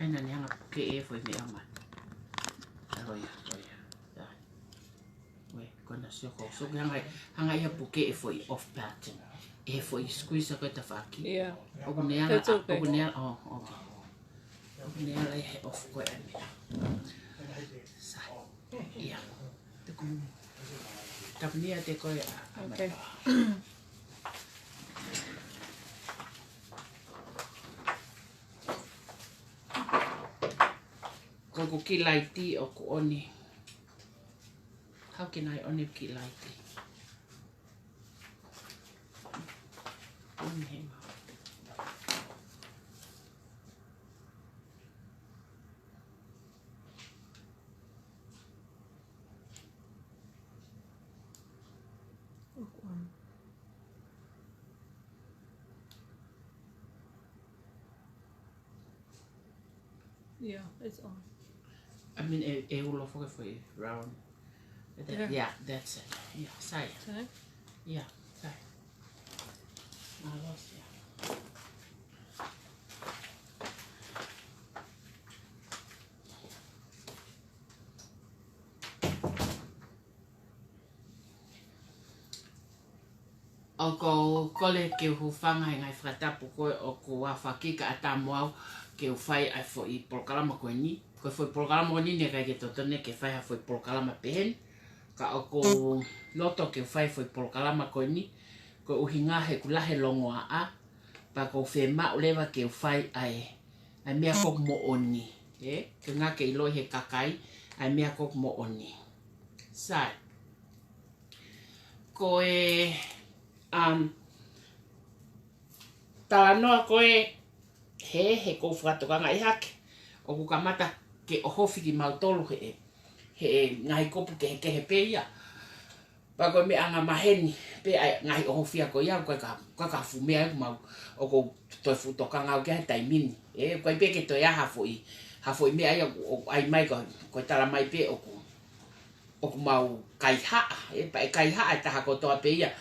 Aina ni hanga ke e foi me ama. Roia. We kona sio ko. So hanga ia puke e foi off pattern. E foi squeeze ko ta faki. Yeah. That's okay. Okay. Ogunea lai he off ko e me. Sai. Ia. Te ko. Tapnia te ko ya. Okay. Ko ki laiti o ko oni. How can I only ki laiti? Oni he ma. Yeah, it's on. I mean, e ulo for round. Yeah, that's it. Yeah, say. Okay. Yeah, say. Malos, yeah. O ko kole ke hufanga ngai fratapu ko o ko wafaki ka atamoau ke ufai ai fo I programa ko ni ko foi programa ni ne ka ke totone ke fai foi programa pehen ka o ko loto ke fai foi programa ko ni ko uhinga he kulahe longo a pa ko fema uleva ke ufai ai mea ko mo oni ke nga ke ilo he kakai ai mea ko mo oni sai ko tawa noa koe he ko whakatokanga I hake o ku kamata ke ohofi ki mautolu he ngai kopu ke he pe ia pa koe me anga maheni pe ngai ohofi a koe ia koe ka fumea mau o ko toi futokanga o ke he taimini koe pe ke toi a hafoi mea ia ai mai koe tala mai pe o ku mau kaihaa pa kaihaa taha ko toa pe ia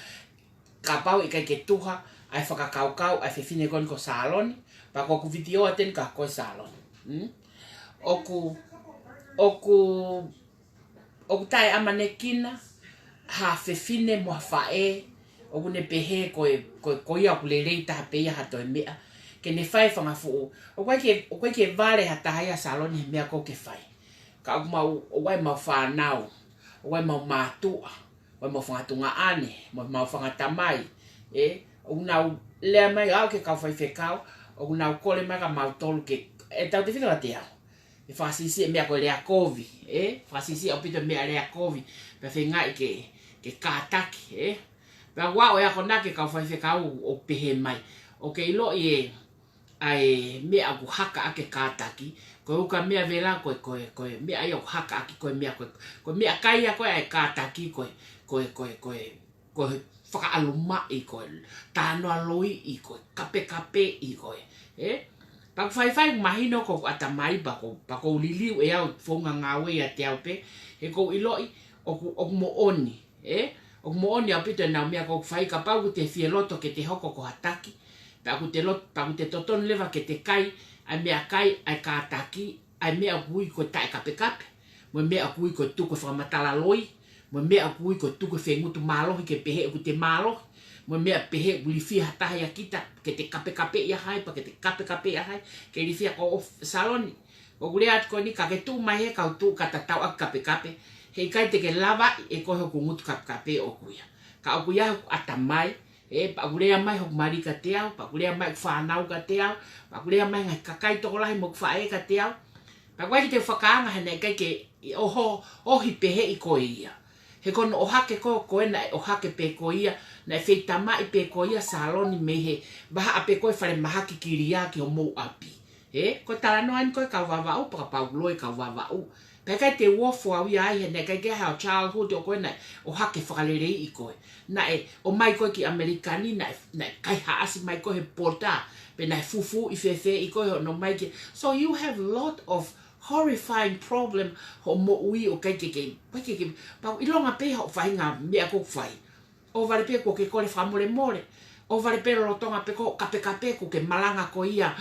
ka pau I kai ke tuha ai whakakaukau ai whiwhine kon ko salon pa ko ku video aten ka ko salon oku tai amanekina ha whiwhine mo whae oku ne pehe ko ia ku lelei taha pe ia hato e mea ke ne whae whangafu o koe ke vale hata haia salon he mea ko ke whae ka oku mau o wai mau whanau o wai mau mātua o mau whangatunga ane, mau whangatamai, o nau lea mai au ke kau whai whekau, o nau kole mai ka mau tolu ke, tau te whitanga te au. E whasisi e mea koe lea kovi, whasisi au pito mea lea kovi, pe whengai ke kātaki, Pea wao e ako nake kau whai whekau o pehe mai, o ke ilo ai mea aku haka ake kātaki, koe uka mea vela koe mea ia haka aki koe mea kai a koe ai kātaki koe whakaalumai koe tānoa loi I koe kape I koe pak whai mahino ko atamai pako liliu e au whonga ngawe ia te au pe he ko iloi o mo oni o mo oni au pito nau mea ko whai ka pau te whieloto ke te hoko ko hataki paku te toton leva ke te kai ai mea kai ai kātaki ai mea kui ko tae kape mo mea kui ko tuko whakamatala loi mo mea kui ko tuko whengutu mālohi ke pehe ku te mālohi mo mea pehe ku lifia hataha ia kita ke te kape ia hai pa ke te kape ia hai ke lifia ko saloni ko kulea atu ko ni ka ke tu mai he kau tu kata tau ak kape he kai te ke lava e koho ku ngutu kape o kuia ka o kuia atamai pa kulea mai hok marika te au pa kulea mai whanau ka te au pa kulea mai ngai kakai toko lahi mo whae ka te au pa kulea ki te whakaanga hene kai ke ohi pehe I koe ia he kono o hake koe na o hake pe ko ia na feitama I pe ko ia saloni me he baha ape koe whare mahaki kiria ki o mou api ko tala no an koe kau wawau pa pau loi kau wawau pe kai te wofu au ia ai hene kai ke hao childhood o koe na o hake whakarerei I koe na o mai koe ki Amerikani na kai haasi mai koe he porta pe na fufu I fefe I koe no mai ke so you have a lot of horrifying problem ho mo ui o kai ke pa ilonga pe ho fainga mea ko fai o vale pe ko ke kole famole mole o vale pe lo tonga pe ko kape ko ke malanga ko ia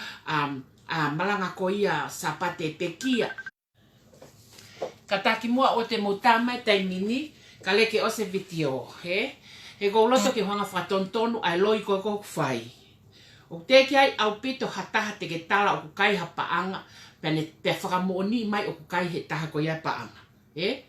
malanga ko ia sapate pekia. Kataki mua o te mutama tai mini, ka leke o se video, he? He ko loto ke hanga whatontonu ai loi ko whai. O te ki ai au pito hataha te ke tala o kukai ha paanga, pene pe whakamooni mai o kukai he taha ko ia paanga, he?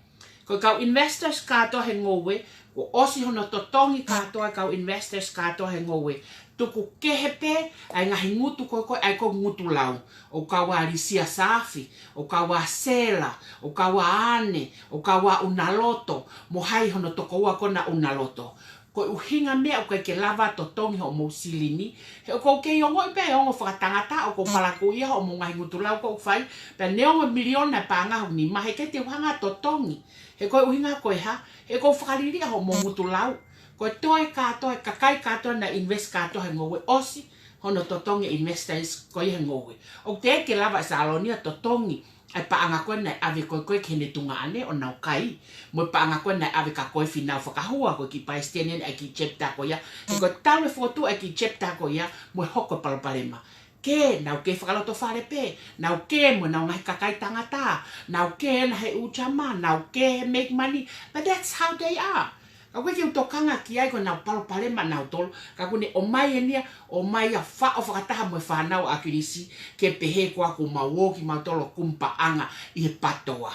Ko kau investors katoa he ngowe, ko osi hono totongi katoa kau investors katoa he ngowe, tuku kehepe ai ngahi ngutu ko ai ko ngutu lau o kawa risia safi o kawa sela o kawa ane o kawa unaloto mo hai hono toko wa kona unaloto ko uhinga me o ke lava totongi ho mo silini ko ke yongo pe yongo fatangata o ko palaku ia o mo ngahi ngutu lau ko fai pe neongo miliona pa nga ni mahe ke te hanga totongi he ko uhinga ko ha he ko faliri ho mo ngutu lau ko toi katoa kakai katoa na invest katoa he ngowe osi hono totongi investors ko he ngowe o te ke lava salonia totongi ai paanga ko na ave ko kene tunga ane o na kai mo paanga ko na ave ka ko final whakahua ko ki paestenen ai ki chepta ko ya ko tawe foto ai ki chepta ko ya mo hoko palpalema ke na ke whakaloto whare pe na ke mo na ngai kakai tangata na ke na he uchama na ke make money but that's how they are. Ako ki utokanga ki ai ko na palo ma na tol ka kune o mai enia o mai a fa o fakataha mo fa na o akirisi ke pehe ko aku mawo ki ma tolo kumpa anga I patoa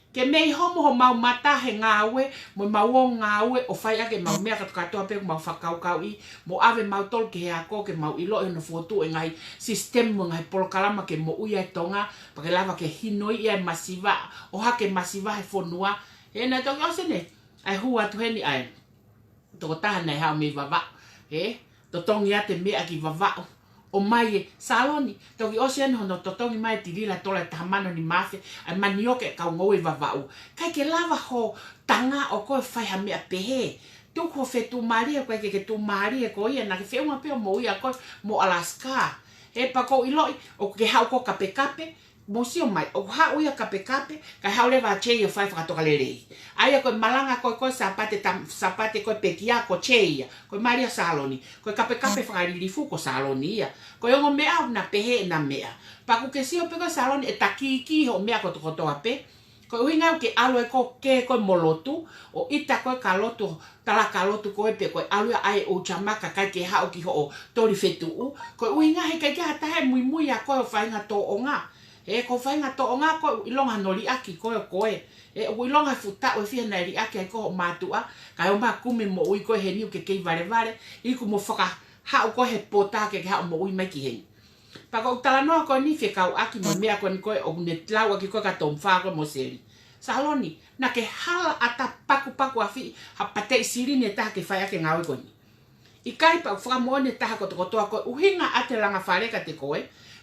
ke mei homo ho mau mata he ngawe mo mawo ngawe o fai ake mau mea katoa pe mau fakau kau I mo ave mau tol ke ako ke mau ilo no foto e ngai sistem mo ngai polo kalama ke mo uia tonga pa ke lava ke hinoi ia masiva o hake masiva he fonua e na to osene ai hua tu heni ai toko taha nei hao me vava to tongi ate mea ki vava o mai saloni toki ocean hono to tongi mai tirila tola tahamano ni mafe ai manioke ka ngoe vava kai ke lava ho tanga o ko fai ha mea pehe tu ko fe tu maria ko ke tu maria ko ia na ke fe uma pe mo ia ko mo Alaska pa ko iloi o ke hao ko kape Mosio mai o ha uia kape ka haule va che o fai fa lele ai ko malanga ko sapate ko pekia ko cheia ko Maria Saloni ko kape fa lifu ko Salonia ko yo mea na pehe na mea pa ku ke sio pe ko Saloni e takiki ho mea ko to ape ko winga ke alo ko ke ko molotu o ita ko kalotu tala kalotu ko pe ko alo ai o chamaka ka ke ha o ki ho tori fetu ko winga he ke hata he mui ya ko fa nga to onga ko fai nga to nga ko ilonga noli aki ko o ilonga futa o fia na ri aki ko matua ka o ma kumi mo ui ko he ni ke vale I ku mo faka ha ko he pota ke ha mo ui mai ki he pa ko tala no ko ni fe ka aki mo mea ko ni ko o ne tlawa ki ko ka tom fa ko mo seri Saloni na ke hala ata paku afi ha pate siri ne ta ke fai ake ngawe ko ni I kai pa fra mo ne ta ko ko uhinga ate langa fare ka te ko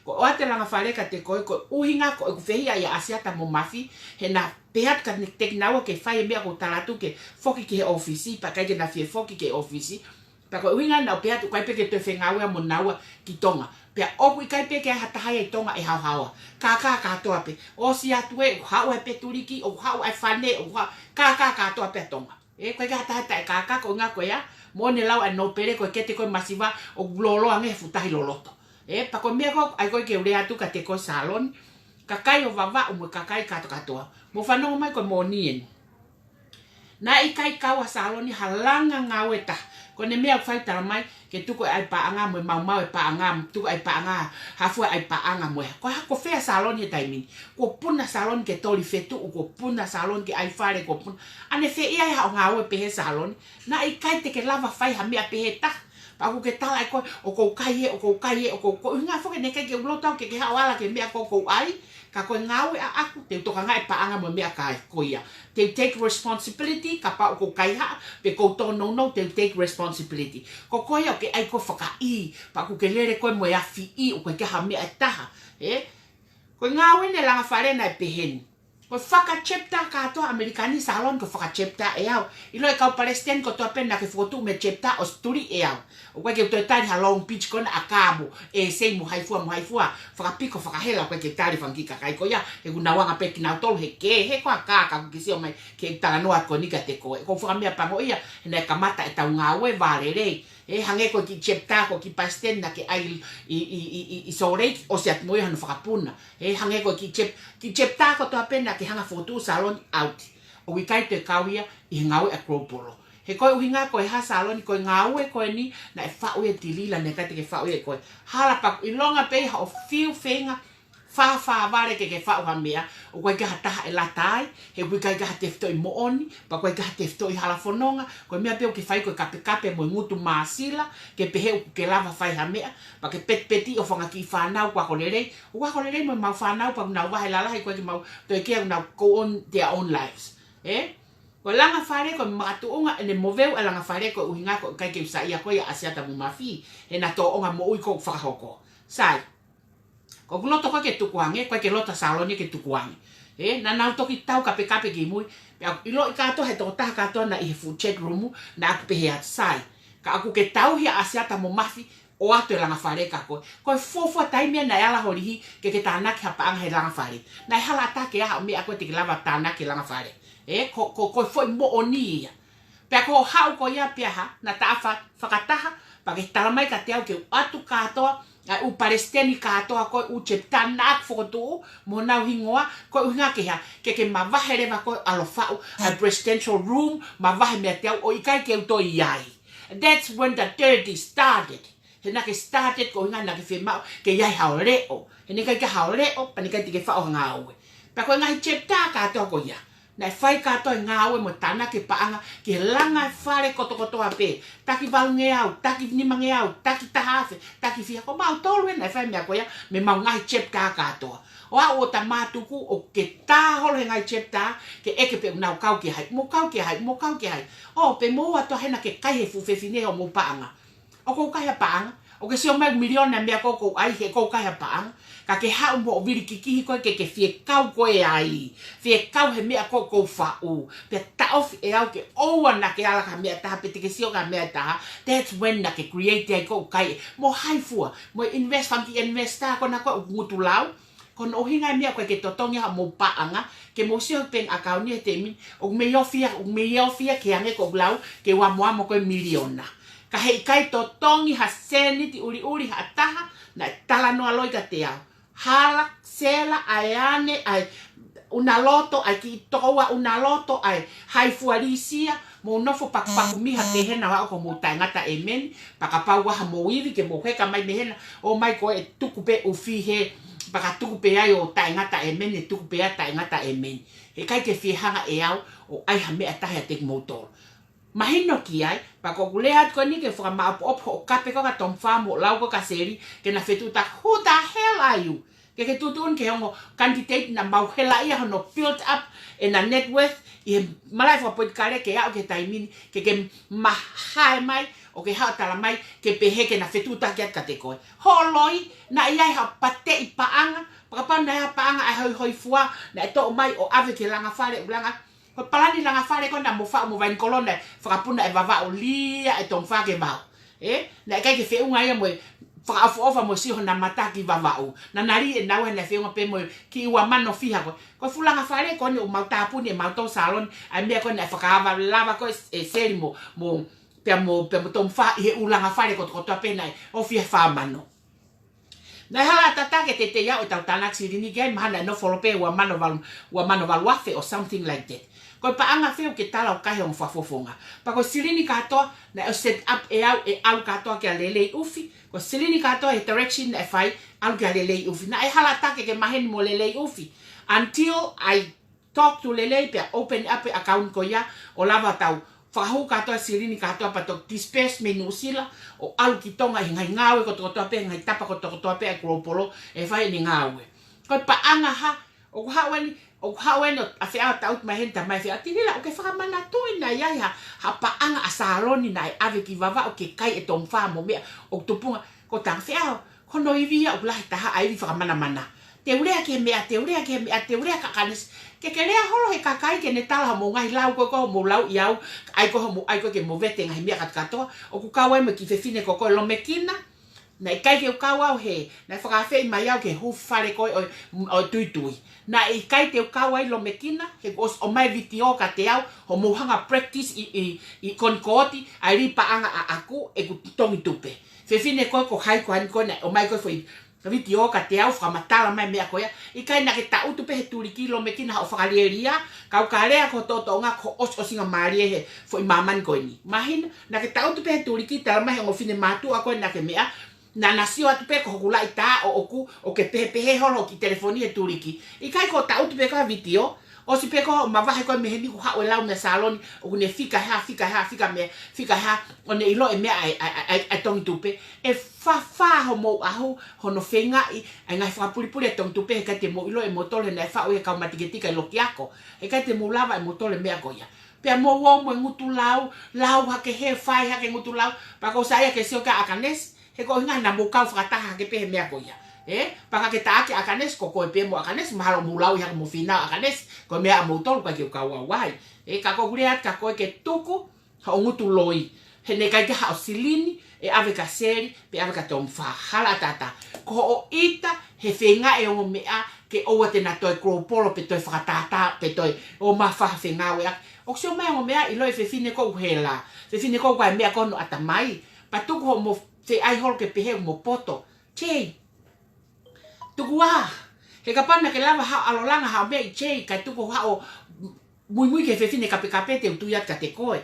ko ate langa fare ka te ko uhinga ko fehia ia asiata mo mafi he na pehat ka ni tek nawa ke fai mea ko talatu ke foki ke ofisi pa kai ke na fie foki ke ofisi pa ko uhinga na pehat ko pe ke te fengawa mo nawa ki tonga pe o ku kai pe ke hata hai tonga e hawa ka to ape o si atu e hawa pe turiki o hawa e fane o ka to ape tonga ko ka hata ka ko nga ko ya mo ne lau no pere ko ke te ko masiva o lolo ange futahi loloto pa ko mea ko ai ko ke ure atu ka te ko salon kakai o vava o mo kakai ka to katoa mo fano mai ko mo nien na I kai kawa saloni halanga ngaweta ko ne mea fai tala mai ke tuko ai paanga mo mau e paanga tuko ai paanga hafu ai paanga mo ko fea saloni taimi ko puna salon ke toli fetu ko puna salon ke ai fare ko puna ane fe ia ha ngawe pe salon na I kai te ke lava fai ha mea pe ta pa ku ke tala ko o ko kai nga fo ke ne ke ulota ke hawala ke mea ko ai ka ko ngawe a aku te to ngai pa anga mo mea kai ko ia te take responsibility ka pa ko kai ha pe ko to no te take responsibility ko ia ke ai ko faka I pa ku ke lere ko mo ya fi I o ko ke ha mea taha ko ngawe ne la fare na pehen ko faka chepta ka to americani salon ko faka chepta e au ilo e ka palestine ko to apena ke foto me chepta o sturi e au o ke to tani ha long beach kon akabo e sei mo haifua faka piko faka hela ko ke tari fangi ka kai ko ya e guna wanga pe kina tol he ko ka ki sio mai ke tala no ko ni ka te ko faka me pango ia ne kamata e ta ngawe vale re E hange ko ki chepta ko ki pasten na ke ai i sorei o se atmoi hanu whakapuna. E hange ko ki chepta ko toa pena ke hanga fotu salon out. O wikai te kauia i ngau e Akropolo. He koe uhinga koe ha salon koe ngau e koe ni na e whau e tilila ne kate ke whau e koe. Hala paku i longa pei ha o fiu whenga wha vare ke whau ha mea o koe kaha taha e latai he koe kai kaha te fito i mooni pa koe kaha te fito i hala whanonga koe mea peo ke whai koe kape mo ngutu maasila ke pehe uku ke lava whai ha mea pa ke peti o whanga ki whanau kwa kolerei o kwa kolerei mo mau whanau pa unau wahe lalahi koe ki mau toi kia unau go on their own lives ko langa whare ko matuunga ene moveu alanga whare ko uhinga ko kai ke usaia ko ya asiata mu mafi e na to onga mo ui ko whakahoko sai ko loto ko ke tukuange ko ke lota saloni ke tukuange na nau toki tau kape ki mui ilo i kato he to ta kato na i food chat room na aku pehe at sai ka aku ke tau hi asiata mu mafi o ato e langa whare ka ko fofo taimia na ala horihi ke tānaki hapa anga he langa whare na hala atake aha mi aku te ke lava tānaki langa whare ko foi mo onia pe ko hau ko ia pe ha na ta whakataha pa ke talamai ka te au ke atu katoa u palestini katoa ko u chepta nak foto mo nau hingoa ko unga ke ha ke mavahere va ko alofau a presidential room mavahe me te au o ikai ke to iai. That's when the dirty started. Hena ke started ko unga na ke fema ke iai haoleo hena ke haoleo pa ni ka te ke fa o ngawe pa ko ngai chepta katoa ko ia na fai katoa ngawe mo tana ke paanga ke langa fare koto ape taki valunge au taki nimange au taki tahafe taki fia ko mau tolu na fai me akoya me mau ngai chep katoa o tamatuku o ke ta holo ngai chep ta ke eke pe na kau ke hai mo kau ke hai o pe mo ato hena ke kai fu fe fine o mo paanga o ko kai paanga o ke sio mai milion na me ko ai he ko kai paanga ka ke hau mo viri kiki ko ke fie kau ko e ai fie kau he mea ko fa u pe ta of e au ke o na ke ala ka mea ta pe te ke sio ka mea ta that's when na ke create ai ko kai mo hai fu mo invest fam ki investa ko na ko ngutu lau ko no hinga mea ko ke totongi ha mo paanga ke mo sio pen account ni te min o me yo fia ke ane ko lau ke wa mo ko miliona ka he kai totongi ha seni ti uri ha taha na tala no aloi ka te au hala sela ayane ai una loto ai ki toa una loto ai hai fuarisia mo nofo pakpaku miha te hena wa ko mo tangata emen pakapau wa mo iwi ke mo ka mai mehena o mai ko e tukupe o fihe pakatuku pe ai o tangata emen e tukupe ai tangata emen e kai ke fi hanga e au o ai ha me atahe tek motor mahino ki ai pa ko kulea ko ni ke fra ma op o kape ko ka tom famo lau ko ka seri ke na fetuta who the hell are you ke tutun ke ngo candidate na mau hela ia no build up in a net worth i malai fo pot kare ke au ke taimin ke mahai mai o ke ha tala mai ke pehe ke na fetuta ke ka te ko holoi na ia ha pate i paanga pa na paanga ai hoi fua na to mai o ave ke langa fare blanga ko palani langa fare ko na mo fa mo vain kolona frapuna e vava o lia e tom fa ke mau na kai ke fe unga ia mo fa ofa mo si hona mataki vava o na nari e nawe na fe unga pe mo ki wa mano fiha ko fulanga fare ko ni o mau tapu ni mau to salon a me ko na fa ka lava ko e seri mo pe mo tom fa e ulanga fare ko to pe na o fi fa mano na hala tata ke te ya o tautanak sirini game hana no follow pe wa mano val wafe or something like that ko paanga feo ke tala o kai on fafofonga pa ko sirini katoa na o set up e au katoa ke lele ufi ko sirini katoa e direction e fai au ke lele ufi na e hala take ke mahen mo lele ufi until I talk to lele pe open up account ko ya o lava tau fahu katoa sirini katoa pa to disperse menusila o au ki tonga ngai ngawe ko to pe ngai tapa ko to pe Akropolo e fai ni ngawe ko paanga ha o hawani o haweno a fe ata out mai henta mai fe atinila o ke fa mana to ina ya ha paanga asaloni na ave ki vava o ke kai e tom fa mo me o tupunga ko tang fe ko no ivia o la ta ha ai fa mana te urea ka kanes ke rea holo he kakai ke ne tala mo ngai lau ko mo lau iau ai ko ke mo vete ngai mia katoa o ku kawe me ki fe fine ko lo mekina na i kai ke kau au he, na whakawhi mai au ke hu whare koe o tuitui. Na i kai te kau ai lo mekina, he o mai viti o ka te au, ho muhanga practice i konikooti, ai ripa anga a aku e ku tongi tupe. Whiwhine koe ko hai ko hani koe na o mai koe fwoi viti o ka te au, whamatala mai mea koea, i kai na ke ta utupe he turiki lo mekina ha o whakarieria, kau ka rea ko toto ngā ko osinga marie he fwoi mamani koe ni. Mahina, na ke ta utupe he turiki tala mai o whine matu a koe na ke mea, na nasio atu pe ko hokula i tā o oku o ke pehe holo ki telefoni e turiki. I kai ko ta utupe ka video, o si pe ko mawahe koe me he niku hao e lau me saloni, o kune fika ha, o ne ilo e mea ai tongi tupe. E fa ho mo ahu, hono whenga i, ai ngai whakapuripuri e tongi tupe, he kai te mo ilo e motole na e whao e kau matiketika i loki ako. He kai te mo lava e motole mea koia. Pea mo womo e ngutu lau hake he whai hake ngutu lau, pa ko sa ia ke sio ka akanesi, he ko hinga na mo kau whakataha ke pehe mea koia. Paka ke taake akanes ko koe pe mo akanes mahalo mulau yang mo fina akanes ko mea mo tol ka ke ka wai ka ko guriat ka koe ke tuku ha ngutu loi he ne ka ha silini e ave ka seri pe ave ka tom fa hala tata ko o ita he fenga e o mea ke o te na toi kropolo pe toi whakatata pe toi o ma fa fenga we o sio mai o mea i loi fe fine ko hela fe fine ko ka mea ko no atamai pa tuku ho mo te ai hol ke pehe mo poto che tuku he kapana ke lava ha alolanga ha me che ka tuku ha o mui ke fefine kape te utuiat ka te koe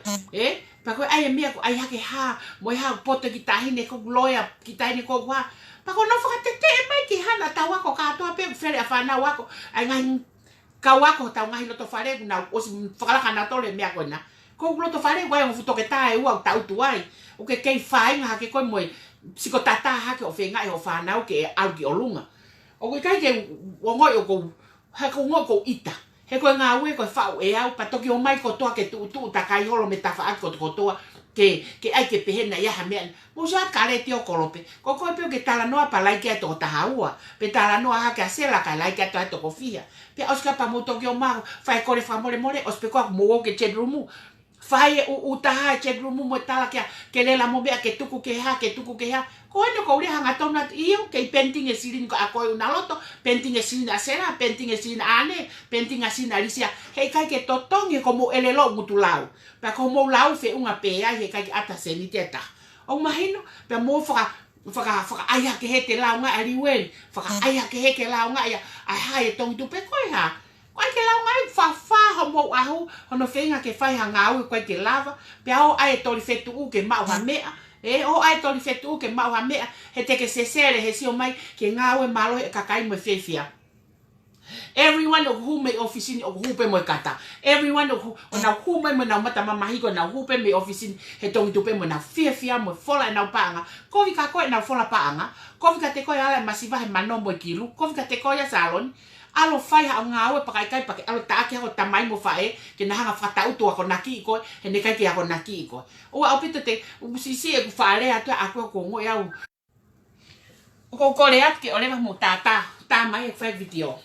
pa koe ai mea ko ai hake ha mo ha poto ki tahine ko loya ki tahine ko wa pa ko no whakatete mai ki hana tawa ko katoa pe fere afana wako ai ngai ka wako tau ngai loto whare na o si whakalaka na tole mea koe na ko loto whare wai o futoke tae ua tau tuai o ke kei whainga hake koe moe siko tata hake o whenga e o whanau ke au ki o lunga. O koe kai ke wongoi o kou, he kou ngoi kou ita. He koe ngā ue koe whau e au, pa toki o mai ko toa ke tu ta kai holo me tawha aki ko toa, ke ai ke pehena iaha mea. Mo sa ka re te o kolope, ko koe peo ke tala noa pa laike ato ko taha ua, pe tala noa hake a sela ka laike ato ko fia. Pe oska pa mo toki o maho, whae kore whamore, ospe koa mo ke chedrumu, whae u taha e chedrumu mo tala ke lela mo mea ke tuku ke ha, ko ene ko ure hanga tona iyo ke painting e sirin ko ako una loto painting e sirin asera painting e sirin ane painting a sirin alisia he kai ke totong e como elelo mutulau pa como lau fe unha pea he kai ata seniteta o mahino pe mo faka aya ke he te lau nga aliwen faka aya ke he ke lau nga ya ai hai tong tu pe ko ha kwai ke lau ngai fa ho mo ahu hono fenga ke fai hanga au kwai ke lava pe au ai tori fetu u ke mau ha mea o ai tori fetu ke mau ha mea he te ke sesere he si o mai ke ngawe malo e kakai mo fefia. Everyone of who may officing of who pe mo kata. Everyone of who na who mai mo na mata mamahi ko na who pe me officing he tongi tu pe mo na fefia mo fola na panga. Ko vi ka ko na fola panga. Ko vi ka te ko ala masiva he manombo kilu. Ko vi ka te ko ya salon. Alo fai ha ngawe pakai alo taake ho tamai mo fae ke na hanga fata utu ako naki ko he ne kai ke ako naki ko o apito te sisi e ku fale atu ako ko ngo ya ko ko le at ke ole mo tata mai e fai video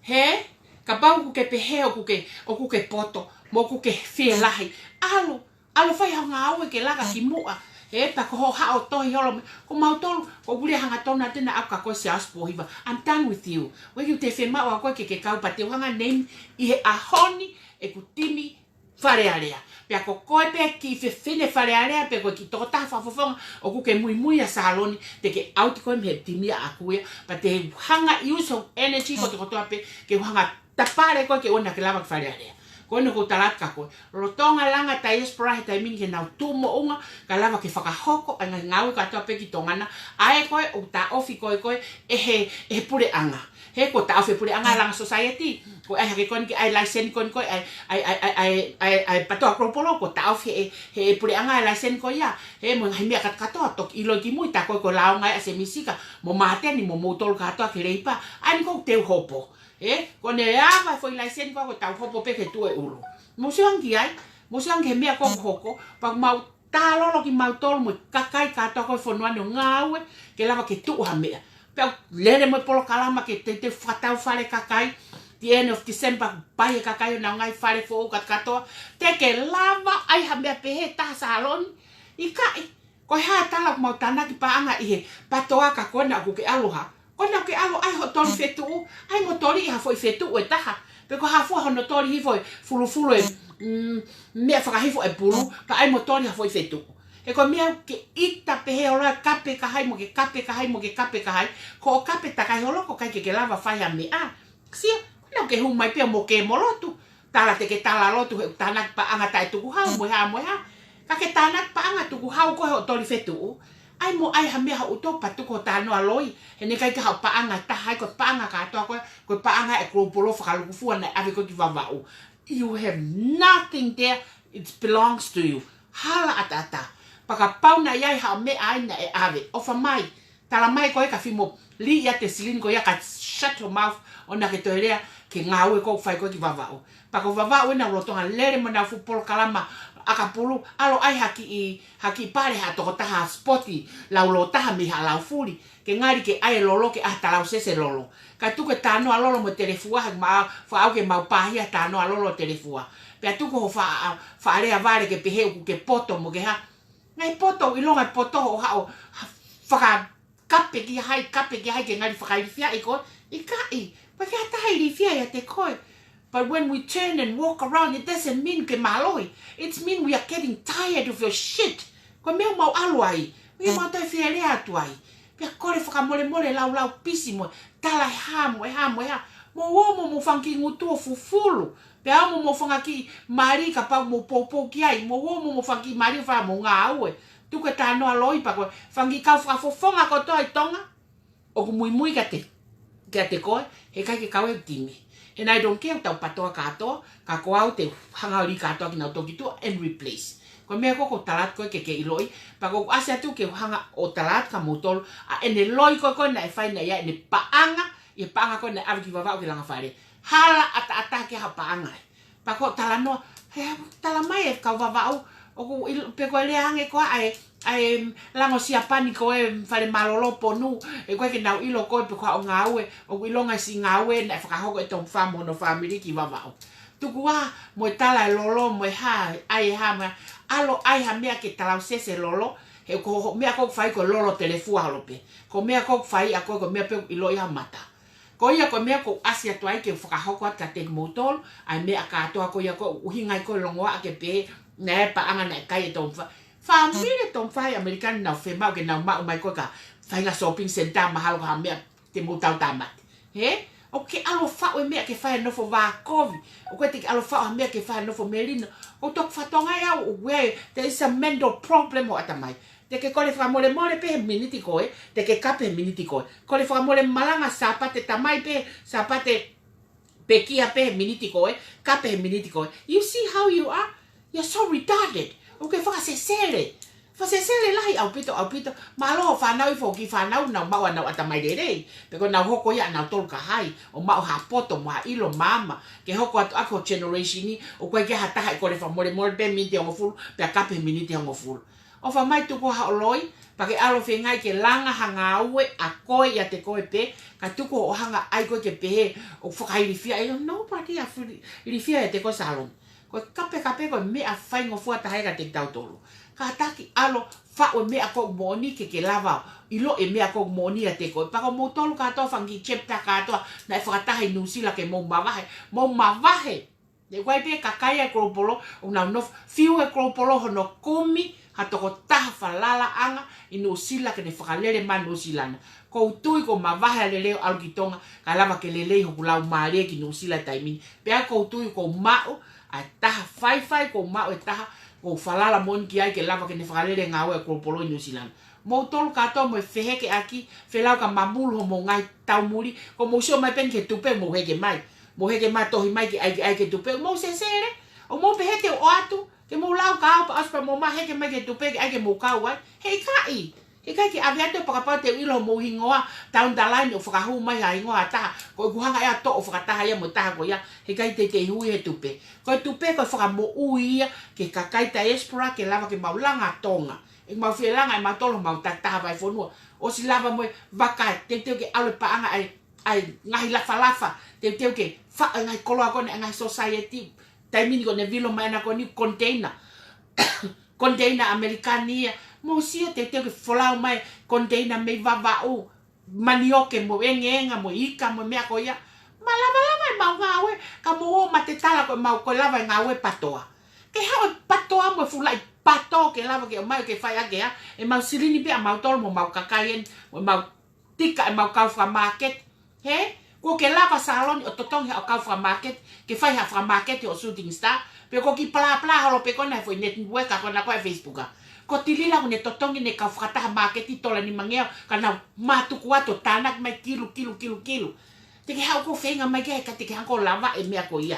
he kapau ku ke pehe o ku ke poto mo ku ke fie lahi alo fai ha ngawe ke laga ki mua pa ko ha o to holo ko mau to ko bule hanga tona tena aka ko sia spo hiva I'm done with you we you te fema o ko ke kau pa te hanga name I a honi e ku timi fare area pe ko ko pe ki fe fine fare area pe ko ki to ta fa fo o ku ke muy a saloni te ke out ko me timi a ku pa te hanga use of energy ko to pe ke hanga tapare ko ke ona ke lava fare area ko no ko talat ka ko rotonga langa tai spray tai min ke na tumo unga ka lava ke whakahoko anga ngau ka toa pe ki tongana ai koe o ta ofi koe e pure anga he ko ta ofi pure anga langa society ko ai ke kon ki ai license kon ko ai pato akropolo ko ta ofi he pure anga license ko ya he mo ngai mea ka to tok ilo ki mu ta ko launga ase misika mo mate ni mo motol ka to ke reipa ani ko te hopo ko ne ava foi license ko tau hopo pe ke tu e uru mo siang ke mea ko hoko pa mau talo lo ki mau tol mo kakai ka to ko fonua no ngawe ke lava ke tu ha mea pe lere mo polo kalama ke te fatau fale kakai the end of December pai kakai na ngai fale fo ka to te ke lava ai ha mea pe he ta salon I kai Ko ha tala mo tana ki paanga i he patoa ka kona ku ke aloha. Kona ke alo ai ho tori fetu, ai mo tori ha foi fetu e taha. Pe ko ha fo hono tori hi foi fulu e me whakahifo e pulu, pa ai mo tori ha foi fetu. E ko mea ke ita pehe ora kape ka hai mo ke kape ka hai mo ke kape ka hai, ko o kape takai holoko kai ke lava whai a mea. Sia, kona ke hu mai pia mo ke molotu. Tala te ke tala lotu he tanak paanga tai tuku hau mo ha. Ka ke tanak paanga tuku hau ko he o tori fetu. Ai mo ai ha mea ha uto patu ko tano aloi. He ne kai ka hau paanga tahai ko paanga ka atoa ko paanga e krupolo whakaluku fua na ave ko ki wawau. You have nothing there. It belongs to you. Hala atata. Paka pau na iai ha me aina e ave. Ofa mai. Tala mai ko e ka fimo. Li ia te silin ko ia ka shut your mouth. Ona ke toerea ke ngau e ko whai ko ki wawau. Paka wawau e na rotonga lere mo na fupolo kalama. Aka pulu. Alo ai haki pare ha toko taha spoti. Lau lo taha mi ha lau furi. Ke ngari ke ai lolo ke talau sese lolo. Ka tuke tano alolo mo telefua. Whaau ke mau pahia tano alolo telefua. Pea tuko ho whaarea vare ke peheu ke poto mo ke ha. Ngai poto ilonga poto ho hao. Whaka kape ki hai ke ngari whakairifia i koe. I kai. Pake hata hairifia ia te koe. But when we turn and walk around, it doesn't mean ke maloi. It means we are getting tired of your shit. Ko mea mau alu ai. Mea mau tai whiare atu ai. Pea kore whakamole lau pisi mo. Tala e ha. Mo omo mo whanki ngutua fufulu. Pea omo mo whangaki mari ka pau mo popo ki ai. Mo omo mo whanki mari wha mo ngā aue. Tuke tāno aloi pa koe. Whanki kau whakafofonga ko toa i tonga. O ku mui ka te koe. He kai ke kau e timi. And I don't care tau patoa katoa. Ka ko au te hangauri katoa ki nau toki tua and replace. Ko mea koko talat koe ke iloi. Pa ko ase atu ke hanga o talat ka motolo. A ene loi koe na e whai na ia ene paanga. I paanga koe na awi ki wawao ki langa whare. Hala ata ke ha paanga. Pa ko talanoa. Tala mai e kau wawao. O ku pe koe lea hange koe ai lango siapani koe whare malolo ponu. E koe ke nau ilo koe pe koe o ngā ue. O ku ilonga si ngā ue na e whakahoko e tong whamo no whamiri ki wawao. Tuku wā mo e tala e lolo mo e ha ai ha mea. Alo ai ha mea ke talau sese lolo. He ko mea kou whai ko lolo telefua halope. Ko mea kou whai a koe ko mea pe ilo iha mata. Ko ia ko mea ko asia tuai ke whakahoko at ka te motol. Ai mea ka atoa ko ia ko uhingai ko longoa ke pe. Na e paanga na e kai e tong wha. Whamire tong whai Amerikani nau whemau ke nau mau mai koe ka whainga shopping center mahalo ka mea te motau tamat. He? O ke alo whao e mea ke whae nofo Wākovi. O koe te alo whao mea ke whae nofo Merino. O tok whatonga iau o wei. There is a mental problem ho atamai. Te ke kore whamore pe he miniti koe. Te ke kape he miniti koe. Kore whamore malanga sapate tamai pe sapate pe kia pe he miniti koe. Kape he miniti koe. You see how you are? You're so retarded. Okay, whakasesere. Whakasesere lahi au pito. Malo whanau i whoki whanau nau mau anau atamai rei. Peko nau hoko ia nau tolu ka hai. O mau hapoto mo ha ilo mama. Ke hoko atu ako generation ni. O koe ke hataha i kore whamore pe miniti hongo fulu. Pe kape miniti hongo fulu. O whamai tuko haoloi. Pake alo whengai ke langa hanga ue a koe ia te koe pe. Ka tuko o hanga ai koe ke pehe. O whakairifia. Nobody a rifia e te koe salon. Ko kape ko mea whaingo fuata haira te tautolo. Ka taki alo whao mea ko moni ke lava. Ilo e mea ko moni a te koe. Pako motolu katoa whangi chepta katoa. Na e whakatahi nusila ke mou mawahe. Mou mawahe. Ne wai pe kakaya e kropolo. O nau nof fiu e kropolo hono kumi. Hatoko taha whalala anga. I nusila ke ne whakalere ma nusilana. Ko tui ko mawahe le leo alukitonga. Ka lava ke le leo hulau maare ki nusila taimini. Pea ko tui ko mao. A taha whai ko mau e taha ko whalala mon ki ai ke lava ke ne whakalere ngā ue ko polo i New Zealand. Mou tolu katoa mo e wheheke aki, whelau ka mamulu ho mo ngai taumuri, ko mou sio mai pen ke tupe mo heke mai. Mo heke mai tohi mai ki ai ke tupe, mou sesere, o mou pehete o atu, ke mou lau ka apa aspa mo ma heke mai ke tupe ke ai ke mou kau ai. Hei kai! He kai ki awe atu pakapau te ilo mo hingoa taun talaini o whakahu mai ha hingoa taha. Ko e kuhanga ea to o whakataha ia mo taha ko ia. He kai te hui he tupe. Ko e tupe ko e whakamo ui ia ke kakai ta espora ke lava ke maulanga tonga. E mau whielanga e matolo mau taha vai whonua. O si lava mo e wakai te teo ke aule paanga ai ngahi lafa. Te teo ke wha ngai koloa kone ngai society. Taimini ko ne vilo mai na ko ni container. Container Amerikania mo sia te ke folau mai container me vavau manioke mo engenga mo ika mo mea ko ia ma lava mau ngawe ka mo ma te tala ko mau ko lava ngawe patoa ke ha patoa mo fulai pato ke lava ke mai ke fai ake ya e mau silini pe mau tol mo mau kakaien mo mau tika e mau kau fra market he ko ke lava salon o totong ha kau fra market ke fai ha fra market o shooting star pe ko ki pla holo pe ko na foi net we ka ko na ko Facebook ko tilila ko ne totong ne ka fra ta market i tola ni mangeo kana matu kuato tanak mai kilo te ke hau ko whenga mai ke te ke hanko lava e mea ko ia.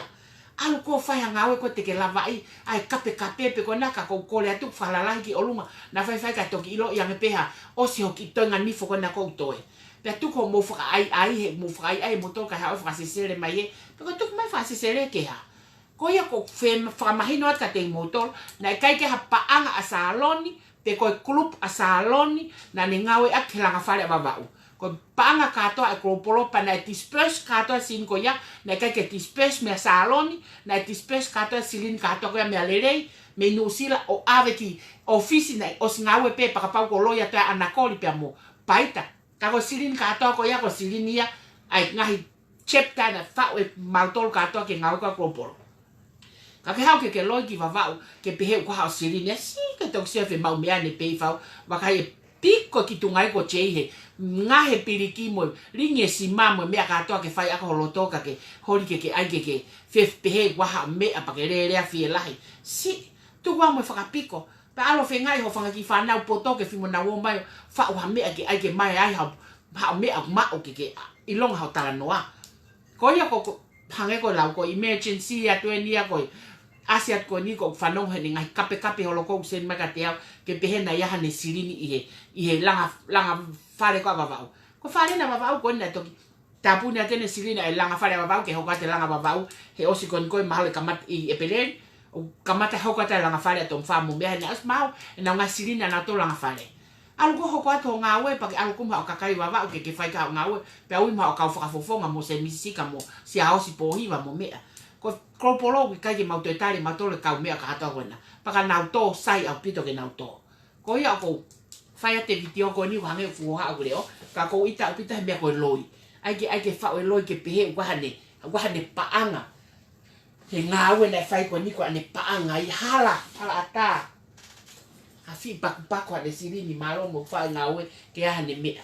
Alu ko whai hangawe ko te ke lava ai kape pe ko naka ko kore atu whalalahi ki olunga na whai ka toki ilo iange peha o si hoki toinga nifo ko na koutoe. Pea tuko mo whaka ai he mo whaka ai mo toka hau whakasesere mai e pe ko tuko mai whakasesere ke ha. Ko ia ko whamahino at ka te motol na kai ke ha paanga a saloni pe ko klub a saloni na ni ngawe at helanga whare wawau. Ko paanga katoa e kropolo pa na disperse katoa sin ko ya na kai ke disperse me saloni na disperse katoa silin katoa ko ya me alelei me no sila o ave ki ofisi na o singawe pe pa pa ko loya ta anakoli pe mo paita ka ko silin katoa ko ya ko silinia ai ngahi chepta na fa e mautol katoa ke ngawe ko kropolo ka ke hau ke loi ki vavau ke pehe ko hau silinia si ke tok se fe mau mea ne pe fau wa kai piko ki tungai ko chehe ngahe piriki mo ringe si mamo me katoa ke fai ako holotoka ke hori ke ai ke fef pehe wa me apa ke re fi lahi si tu wa mo faka piko pa alo fe ngai ho fanga ki fa na poto ke fimo na wo mai fa wa me ke ai ke mai ai ha me ma o ke ilong ha tala noa ko ya ko hange ko lau ko emergency ya to ni ko asiat ko ni ko fanong he ngai kape holo ko sen makatea ke pehe na ya ne sirini ihe langa fare ko babau ko fare na babau ko na to tapu na tene silina e langa fare babau ke hokate langa babau he osi kon ko mahale kamat i epelen o kamata hokate langa fare to famu me na asmau na nga silina na to langa fare algo hokato ngawe pa algo ma kakai babau ke fai ka ngawe pe au ma ka fofonga mo se misika mo si a osi pohiva mo me ko kropolo ka ke mautetari matole ka me ka hata wena pa ka na to sai au pito ke na to ko ia ko fai te video ko ni wange fu ha o leo ka ko ita pita me ko loi ai ke fa o loi ke pehe wa hane paanga he ngawe na fai ko ni ko ane paanga i hala ata afi pak ko de siri ni malo mo fa ngawe ke hane me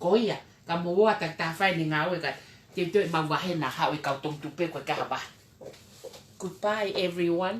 ko ia ka mo wa ta fai ni ngawe ka te ma wa he na ha o ka tom tu pe ko ka ba. Goodbye everyone.